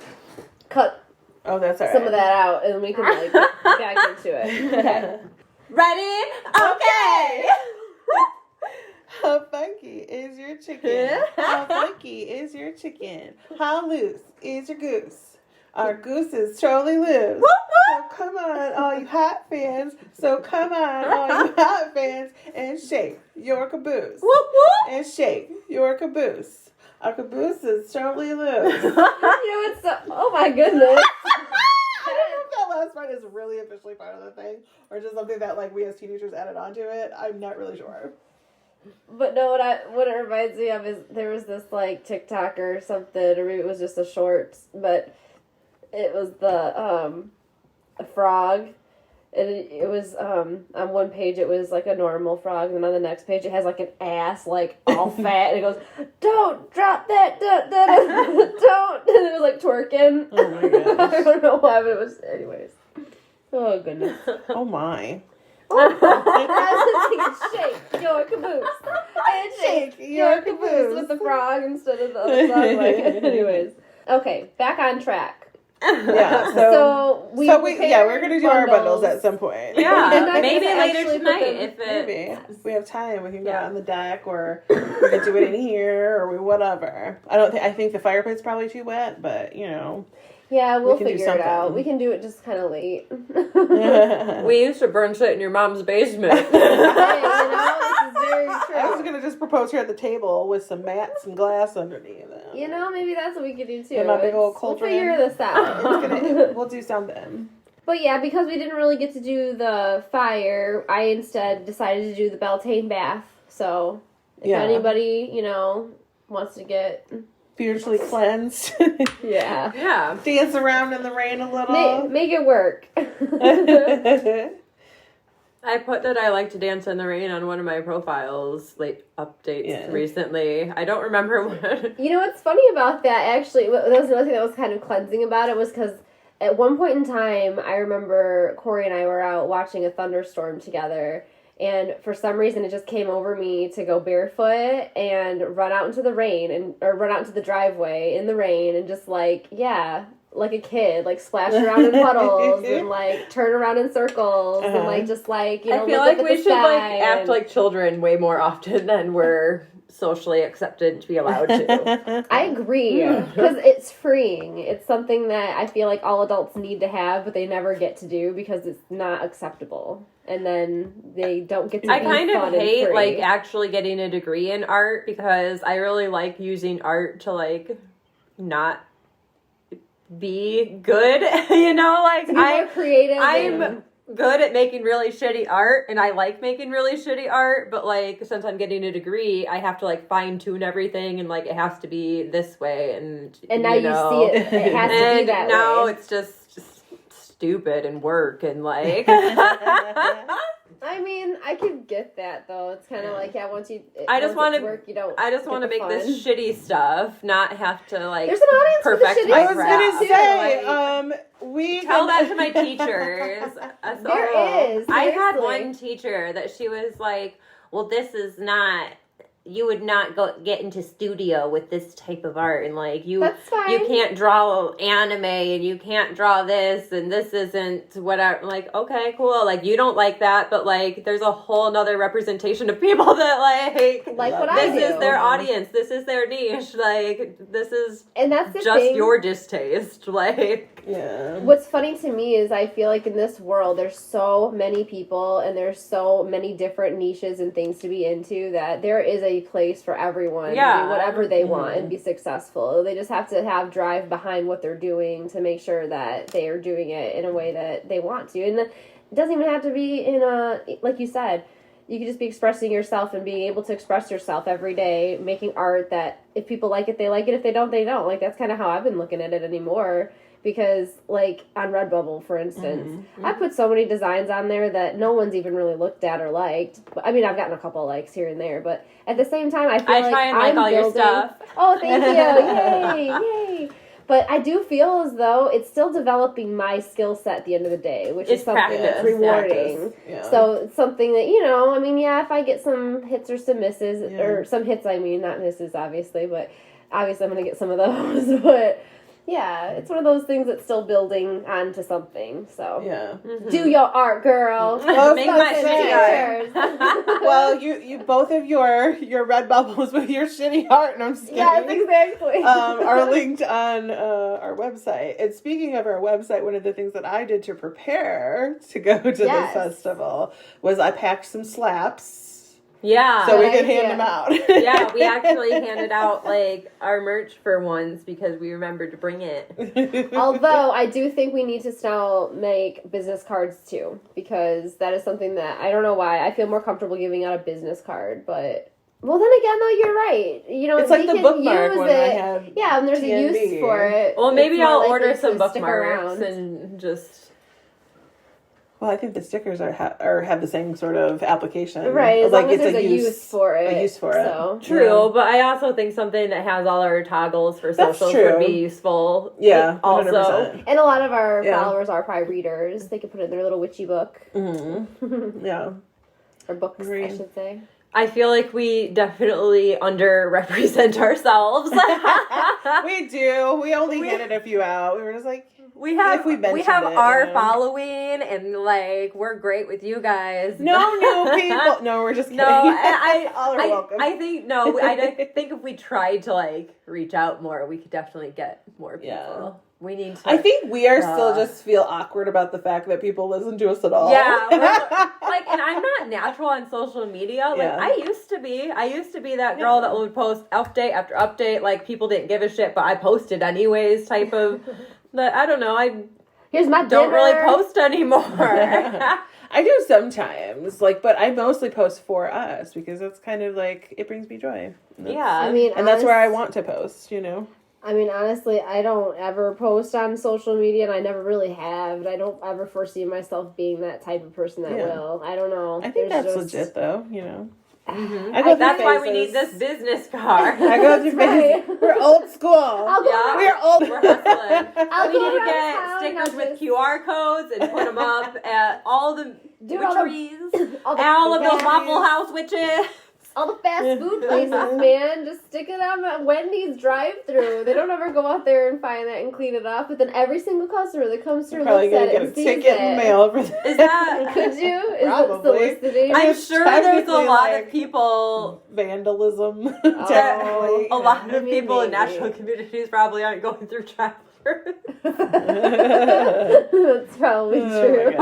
cut Oh, that's all right. some of that out, and we can, like, get back into it. Okay. Ready? Okay. How funky is your chicken? How funky is your chicken? How loose is your goose? Our goose is totally loose. So come on, all you hot fans. So come on, all you hot fans, and shake your caboose. And shake your caboose. Our caboose is totally loose. You know, it's so, oh my goodness. I don't know if that last part is really officially part of the thing, or just something that like we as teenagers added onto it. I'm not really sure. But no, what it reminds me of is there was this like TikTok or something, or maybe it was just a shorts, but it was the a frog, and it was on one page it was like a normal frog, and then on the next page it has like an ass like all fat, and it goes, "Don't drop that, don't," and it was like twerking. Oh my gosh. I don't know why, but it was anyways. Oh goodness. Oh my. Shake your caboose. And shake your caboose with the frog instead of the other song. Like, anyways. Okay, back on track. Yeah. So we're gonna do our bundles at some point. Yeah, I maybe guess later actually tonight put them- if it. Maybe if we have time, we can go Yeah. out on the deck, or we can do it in here, or whatever. I think the fire pit's probably too wet, but you know. Yeah, we'll can do figure it out. something. We can do it just kind of late. We used to burn shit in your mom's basement. Hey, you know, this is very true. I was gonna just propose here at the table with some mats and glass underneath it. You know, maybe that's what we could do too. And my big old We'll cauldron. figure this out. We'll do something. But yeah, because we didn't really get to do the fire, I instead decided to do the Beltane bath. So if Yeah. anybody, you know, wants to get Spiritually cleansed. yeah, Yeah. Dance around in the rain a little. make it work. I put that I like to dance in the rain on one of my profiles, like updates Yeah. recently. I don't remember what. You know what's funny about that? Actually, that was another thing that was kind of cleansing about it was because at one point in time, I remember Corey and I were out watching a thunderstorm together. And for some reason, it just came over me to go barefoot and run out into the rain or run out into the driveway in the rain and just like a kid, like splash around in puddles and like turn around in circles and like just like, you know, I feel look like up at we the should like sky act and- like children way more often than we're socially accepted to be allowed to. I agree because it's freeing. It's something that I feel like all adults need to have, but they never get to do because it's not acceptable, and then they don't get to. I be kind fun of and hate free. like actually getting a degree in art because I really like using art to like not be good, you know, like To be more creative. I'm and- good at making really shitty art and I like making really shitty art, but like since I'm getting a degree I have to like fine tune everything and like it has to be this way and now you know, see it. It has to be and that now way. it's just stupid and work and like I mean, I could get that though. It's kind of like once you. I just want to work. You don't. I just want to make this shitty stuff, not have to like. There's an audience for the perfect shitty my I was craft. gonna say, we Tell that to my teachers. There is. I had seriously. one teacher that she was like, "Well, this is not. You would not get into studio with this type of art, and like you can't draw anime, and you can't draw this, and this isn't whatever." I'm like, okay, cool. Like you don't like that, but like there's a whole nother representation of people that like what I do. This is their audience. This is their niche. Like this is and that's the just thing. your distaste. Like yeah. What's funny to me is I feel like in this world there's so many people and there's so many different niches and things to be into that there is a place for everyone to do whatever they want and be successful. They just have to have drive behind what they're doing to make sure that they are doing it in a way that they want to. And it doesn't even have to be in a, like you said, you could just be expressing yourself and being able to express yourself every day, making art that if people like it, they like it. If they don't, they don't. Like that's kind of how I've been looking at it anymore. Because, like, on Redbubble, for instance, I put so many designs on there that no one's even really looked at or liked. But, I mean, I've gotten a couple of likes here and there, but at the same time, I feel like try and I'm like all your building... stuff. Oh, thank you! Yay! Yay! But I do feel as though it's still developing my skill set at the end of the day, which is something that's rewarding. Yeah. So it's something that, I mean, if I get some hits or some misses, or some hits, I mean, not misses, obviously, but obviously I'm going to get some of those, but... Yeah, it's one of those things that's still building onto something. So do your art, girl. Make my shitty art. Well, you both of your red bubbles with your shitty art. No, I'm just kidding. Yes, exactly. Are linked on our website. And speaking of our website, one of the things that I did to prepare to go to this festival was I packed some slaps. Yeah. So we could hand them out. Yeah, we actually handed out like our merch for once because we remembered to bring it. Although I do think we need to now make business cards too, because that is something that I don't know why I feel more comfortable giving out a business card, but well, then again, though, you're right. It's like the bookmark one I had. Yeah, and there's a use for it. Well, maybe I'll order some bookmarks and just. Well, I think the stickers have the same sort of application, right? As like long as it's there's a use for it. A use for it. So. True, but I also think something that has all our toggles for socials would be useful. Yeah, 100%. Also, and a lot of our followers are probably readers. They could put it in their little witchy book. Mm-hmm. Yeah, or books, I should say. I feel like we definitely underrepresent ourselves. We do. We only handed a few out. We were just like, we have our it, following, and like we're great with you guys. No new people. No, we're just kidding. No, All are welcome. I think think if we tried to like reach out more, we could definitely get more people. Yeah. We need to. I think we are still just feel awkward about the fact that people listen to us at all. Yeah, like, and I'm not natural on social media. Like I used to be that girl that would post update after update. Like people didn't give a shit, but I posted anyways. Type of. But I don't know. Here's my don't dinner. really post anymore. I do sometimes, but I mostly post for us because that's kind of like it brings me joy. Yeah, and that's where I want to post. I mean, honestly, I don't ever post on social media, and I never really have. And I don't ever foresee myself being that type of person that will. I don't know. I think that's legit, though. Mm-hmm. That's why we need this business card. I go through phases. We're old school. We're old. We're hustling. We need to get stickers with QR codes and put them up at all the witcheries, all of those Waffle House witches. All the fast food places, man. Just stick it on Wendy's drive-thru. They don't ever go out there and find that and clean it up. But then every single customer that comes through looks at it and sees it. Probably get a ticket in mail for that. Is that? Could you? Probably. Is it soliciting? I'm sure there's a lot of people. Vandalism. A lot of people in natural communities probably aren't going through drive-thrus. That's probably true.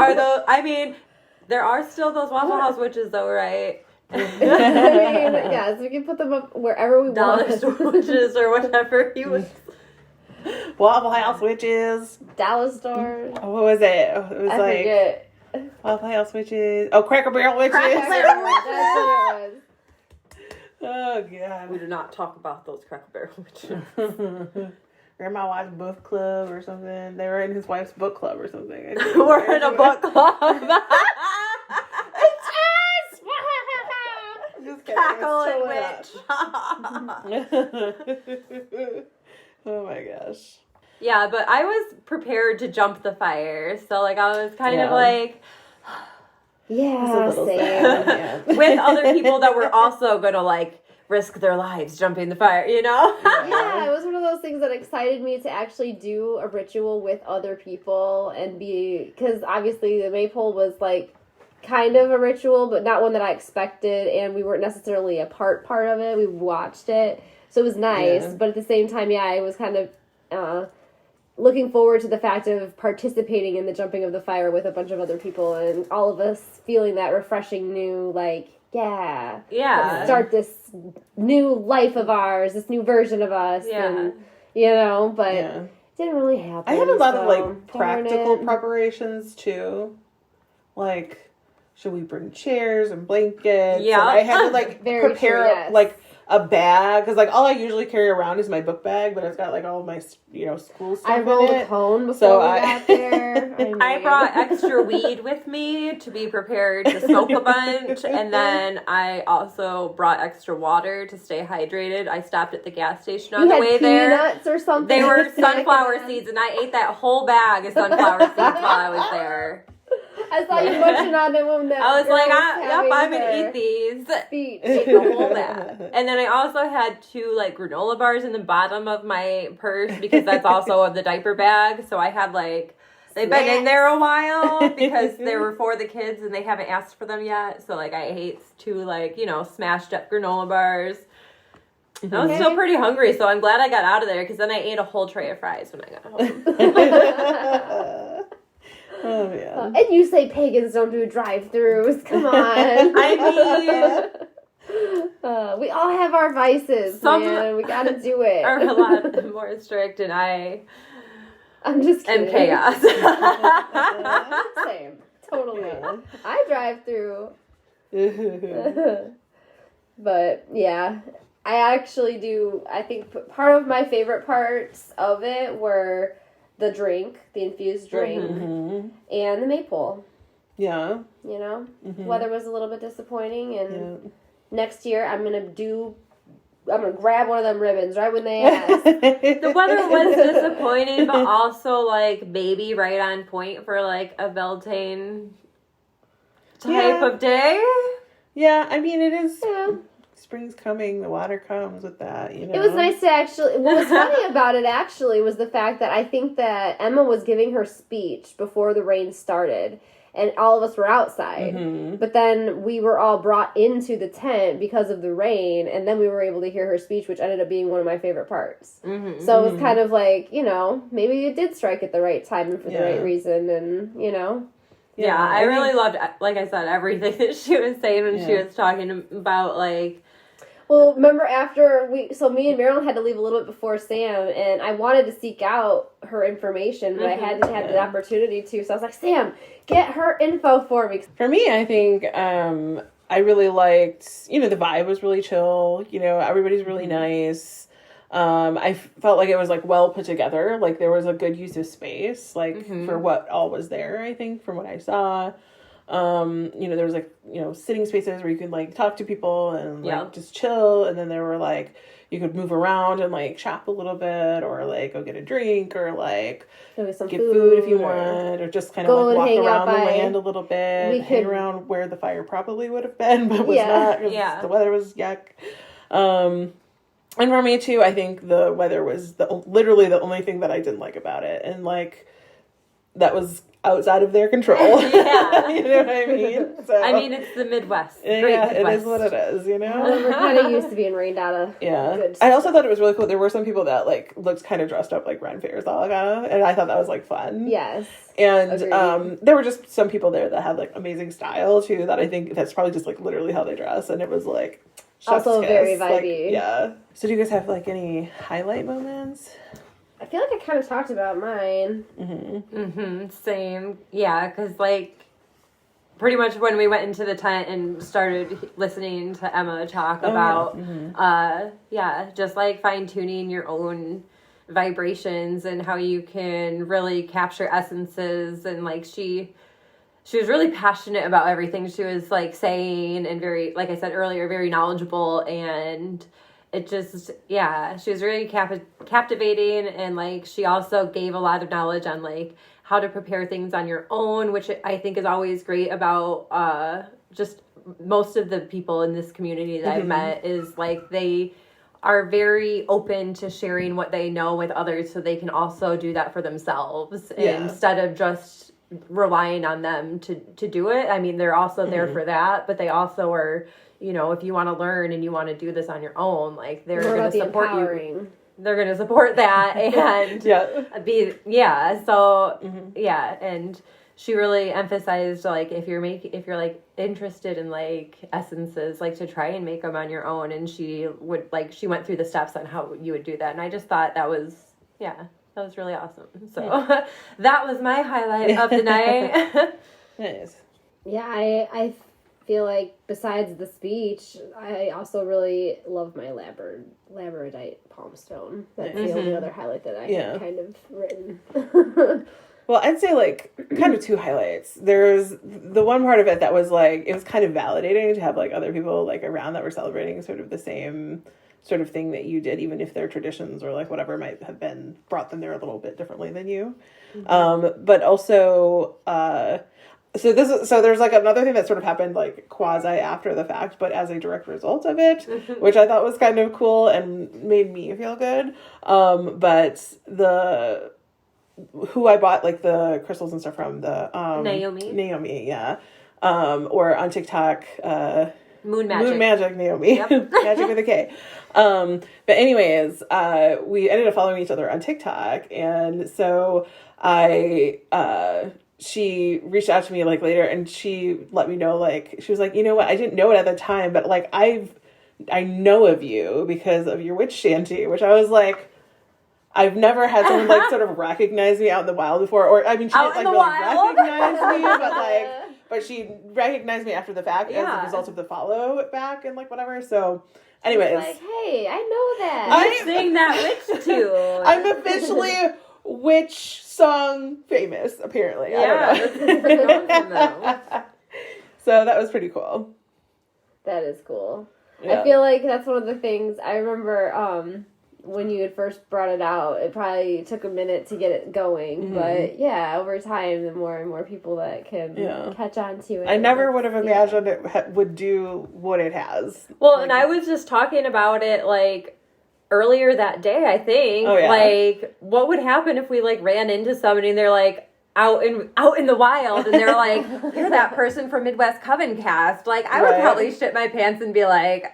There are still those Waffle House witches, though, right? I mean, yes, we can put them up wherever we Dollar want. store witches or whatever you would. Waffle House witches. Dollar store. What was it? It was I forget. Waffle House witches. Oh, Cracker Barrel witches. That's what it was. Oh God. We do not talk about those Cracker Barrel witches. Grandma watched book club or something. They were in his wife's book club or something. We're in a book club. It's cackle and witch. Oh my gosh. Yeah, but I was prepared to jump the fire, so like I was kind of Yeah. like, Yeah, It's a little same. sad, yeah. with other people that were also gonna like risk their lives jumping the fire, you know? Yeah, it was one of those things that excited me to actually do a ritual with other people and be, because obviously the maypole was like kind of a ritual, but not one that I expected, and we weren't necessarily a part of it. We watched it, so it was nice, Yeah. but at the same time, yeah, I was kind of looking forward to the fact of participating in the jumping of the fire with a bunch of other people, and all of us feeling that refreshing new, like, yeah. Let's start this new life of ours, this new version of us. Yeah. And, you know, but Yeah. it didn't really happen. I had a lot of so, like darn practical it. preparations too. Like, should we bring chairs and blankets? Yeah. And I had to like Very prepare true, yes. like a bag, because like all I usually carry around is my book bag, but it's got like all of my school stuff I rolled in a it. cone before So we I- got there. I brought extra weed with me to be prepared to smoke a bunch, and then I also brought extra water to stay hydrated. I stopped at the gas station on You the had way there. peanuts or something. They were to snack sunflower on. seeds, and I ate that whole bag of sunflower seeds while I was there. I saw you munching on them when that I was girl like, having I'm gonna her eat these. speech. Ate the whole bag. And then I also had 2 like granola bars in the bottom of my purse because that's also of the diaper bag. So I had like, they've been in there a while because they were for the kids and they haven't asked for them yet. So like I ate 2 like, smashed up granola bars. I was still pretty hungry, so I'm glad I got out of there because then I ate a whole tray of fries when I got home. Oh yeah. And you say pagans don't do drive-thrus. Come on. I mean, We all have our vices, Some man. We gotta do it. are a lot more strict, and I I'm just am kidding. chaos. Same. Totally. I drive through. But, yeah. I actually do, I think part of my favorite parts of it were the drink, the infused drink, Mm-hmm. and the maypole. Yeah. You know? Mm-hmm. Weather was a little bit disappointing, and Yeah. next year I'm gonna grab one of them ribbons right when they ask. The weather was disappointing, but also like maybe right on point for like a Beltane type of day. Yeah, I mean it is. Yeah. Spring's coming. The water comes with that. You know. It was nice to actually. What was funny about it actually was the fact that I think that Emma was giving her speech before the rain started, and all of us were outside. Mm-hmm. But then we were all brought into the tent because of the rain, and then we were able to hear her speech, which ended up being one of my favorite parts. Mm-hmm. So it was kind of like, maybe it did strike at the right time and for the Yeah. right reason, and Yeah, I really loved, like I said, everything that she was saying when she Yeah. was talking about like. Well, remember after me and Marilyn had to leave a little bit before Sam, and I wanted to seek out her information, but I hadn't had the opportunity to. So I was like, Sam, get her info for me. For me, I think I really liked, the vibe was really chill. Everybody's really nice. I felt like it was like well put together. Like there was a good use of space, like for what all was there. I think from what I saw. There was like, sitting spaces where you could like talk to people and like just chill. And then there were like, you could move around and like shop a little bit or like go get a drink or like Maybe some get food if you or want or just kind go of like and walk hang out around the by- land a little bit, we hang could- around where the fire probably would have been, but was Yeah. not 'cause Yeah. the weather was yuck. And for me too, I think the weather was literally the only thing that I didn't like about it. And like, that was outside of their control. Yeah. You know what I mean? So, I mean, it's the Midwest. Great yeah, it Midwest. is what it is, We're kind of used to being rained out of. Yeah. Good I also thought it was really cool. There were some people that like looked kind of dressed up like Ren Fairsaga, and I thought that was like fun. Yes. And Agreed. there were just some people there that had like amazing style too, that I think that's probably just like literally how they dress, and it was like chef's Also kiss. very Like, vibey. yeah. So do you guys have like any highlight moments? I feel like I kind of talked about mine. Same. Yeah, because like pretty much when we went into the tent and started listening to Emma talk about, just like fine tuning your own vibrations and how you can really capture essences, and like she she was really passionate about everything she was like saying, and very, like I said earlier, very knowledgeable, and it just, yeah, she was really captivating, and like she also gave a lot of knowledge on like how to prepare things on your own, which I think is always great about just most of the people in this community that I've met, is like they are very open to sharing what they know with others, so they can also do that for themselves instead of just relying on them to do it. I mean, they're also there for that, but they also are, you know, if you want to learn and you want to do this on your own, like they're going to support you. They're going to support that and and she really emphasized like if you're like interested in like essences, like to try and make them on your own, and she went through the steps on how you would do that, and I just thought that was really awesome. So that was my highlight of the night. Nice. Yeah, I feel like besides the speech, I also really love my labradorite palm stone. That's the only other highlight that I have kind of written. Well, I'd say like kind of two highlights. There's the one part of it that was like, it was kind of validating to have like other people like around that were celebrating sort of the same sort of thing that you did, even if their traditions or like whatever might have been brought them there a little bit differently than you. But also, so there's like another thing that sort of happened like quasi after the fact, but as a direct result of it, which I thought was kind of cool and made me feel good. But who I bought like the crystals and stuff from, the Naomi, yeah. Or on TikTok, Moon Magic Naomi. Yep. Magic with a K. But anyways, we ended up following each other on TikTok, and so she reached out to me like later, and she let me know, like, she was like, you know what, I didn't know it at the time, but like I know of you because of your witch shanty, which I was like, I've never had someone like sort of recognize me out in the wild before, or I mean, she didn't like really recognize me, but she recognized me after the fact as a result of the follow back and like whatever. So, anyways, like, hey, I know that. I'm saying that witch too. I'm officially witch song famous, apparently. I don't know. So that was pretty cool. That is cool. Yeah. I feel like that's one of the things I remember. When you had first brought it out, it probably took a minute to get it going, but yeah, over time, the more and more people that can catch on to it. I never would have imagined it would do what it has. Well, like, and I was just talking about it like earlier that day, I think. Oh, yeah. Like, what would happen if we like ran into somebody and they're like out in the wild, and they're like, you're that person from Midwest Coven cast. Like, I would probably shit my pants and be like,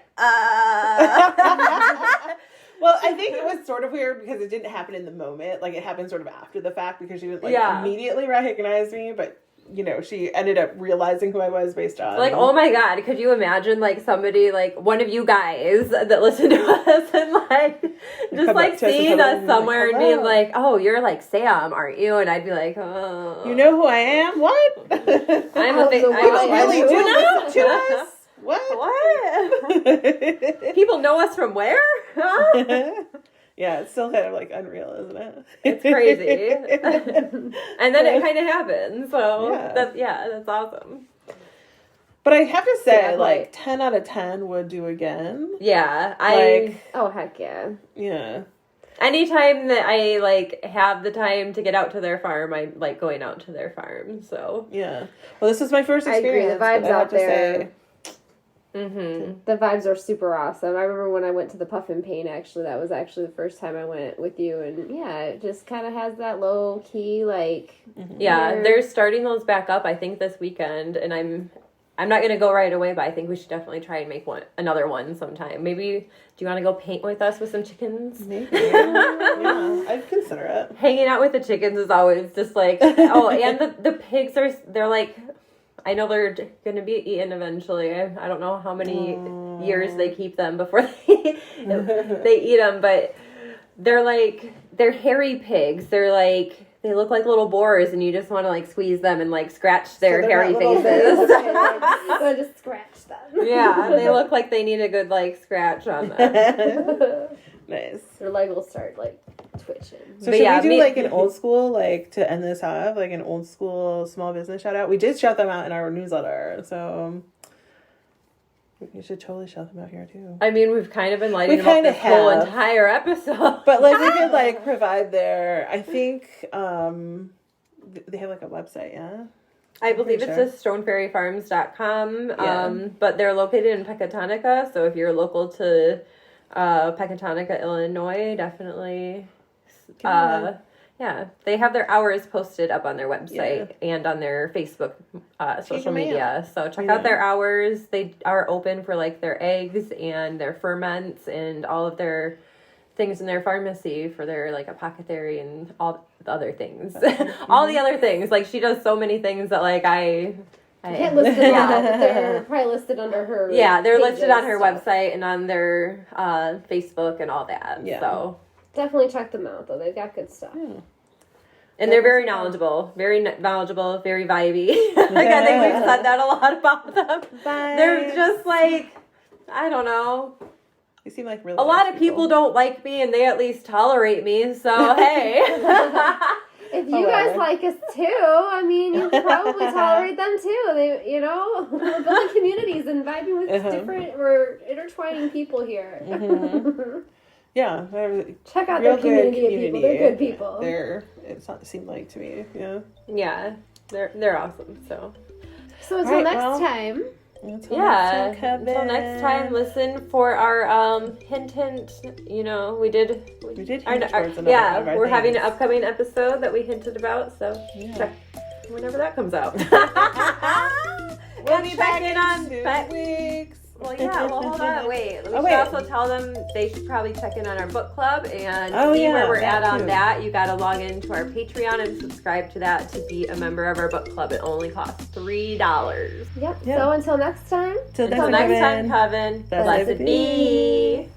Well, I think it was sort of weird because it didn't happen in the moment. Like, it happened sort of after the fact because she didn't immediately recognize me, but you know, she ended up realizing who I was based on. Like, oh my God, could you imagine like somebody, like one of you guys that listen to us and like just like seeing us somewhere and being like, oh, you're like Sam, aren't you? And I'd be like, oh, you know who I am? What? I'm a people really do listen to us. What? People know us from where? Yeah, it's still kind of like unreal, isn't it? It's crazy. And then it kind of happens. So that's awesome. But I have to say, like 10 out of 10 would do again. Yeah, oh heck yeah. Yeah. Anytime that I like have the time to get out to their farm, I like going out to their farm. So yeah. Well, this is my first experience. I agree. The vibes out there. Say, the vibes are super awesome. I remember when I went to the Puff and Paint, actually, that was actually the first time I went with you, and yeah, it just kind of has that low key, like... Yeah, they're starting those back up, I think, this weekend, and I'm not going to go right away, but I think we should definitely try and make another one sometime. Maybe, do you want to go paint with us with some chickens? Maybe. Yeah, I'd consider it. Hanging out with the chickens is always just like, oh, and the pigs they're like... I know they're going to be eaten eventually. I don't know how many years they keep them before they eat them, but they're hairy pigs. They're like, they look like little boars, and you just want to like squeeze them and like scratch their hairy faces. So just scratch them. Yeah, they look like they need a good like scratch on them. Nice. Their leg will start like twitching. So But should yeah, we do me- like an old school, like to end this off, like an old school small business shout out? We did shout them out in our newsletter, so you should totally shout them out here too. I mean, we've kind of been lighting We them up kinda this whole have. entire episode. But like we could like provide their, I think they have like a website, yeah. I believe it's sure. just stonefairyfarms.com, Yeah. but they're located in Pecatonica, so if you're local to Pecatonica, Illinois, definitely, yeah, they have their hours posted up on their website and on their Facebook social them media, so check out their hours. They are open for like their eggs and their ferments and all of their things in their pharmacy for their like apothecary and all the other things. All the other things. Like she does so many things that like I can't list them all, but they're probably listed under her. yeah, they're pages, listed on her so website and on their Facebook and all that. Yeah. So definitely check them out though. They've got good stuff. and they're very knowledgeable, very knowledgeable, very vibey. Like I think we've said that a lot about them. They're just like, I don't know. You seem like really A lot of people don't like me, and they at least tolerate me. So hey, If you guys like us too, I mean, you can probably tolerate them too. They, you know, we're building communities and vibing with different. We're intertwining people here. Yeah, Check out real their community of people. They're good people. It seemed like to me, yeah. yeah, they're awesome. So So until next time. Until until next time, listen for our hint. You know, we did hint our, towards another yeah, one of our we're having an things. upcoming episode that we hinted about. So check whenever that comes out. We'll be back in in on 2 weeks. Well, yeah. Well, hold on. Wait. We should wait. also tell them they should probably check in on our book club and see yeah, where we're that at on too. that. You got to log into our Patreon and subscribe to that to be a member of our book club. It only costs $3. Yep. Yeah. So until next time. Until next time, Coven. Blessed be.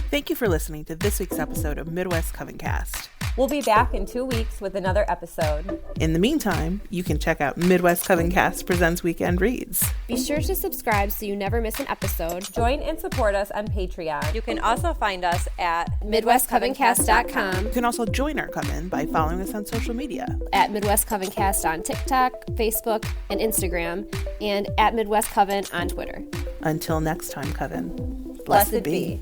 Thank you for listening to this week's episode of Midwest Coven Cast. We'll be back in 2 weeks with another episode. In the meantime, you can check out Midwest Coven Cast Presents Weekend Reads. Be sure to subscribe so you never miss an episode. Join and support us on Patreon. You can also find us at MidwestCovenCast.com. You can also join our coven by following us on social media. At Midwest Covencast on TikTok, Facebook, and Instagram, and at Midwest Coven on Twitter. Until next time, Coven. Blessed be.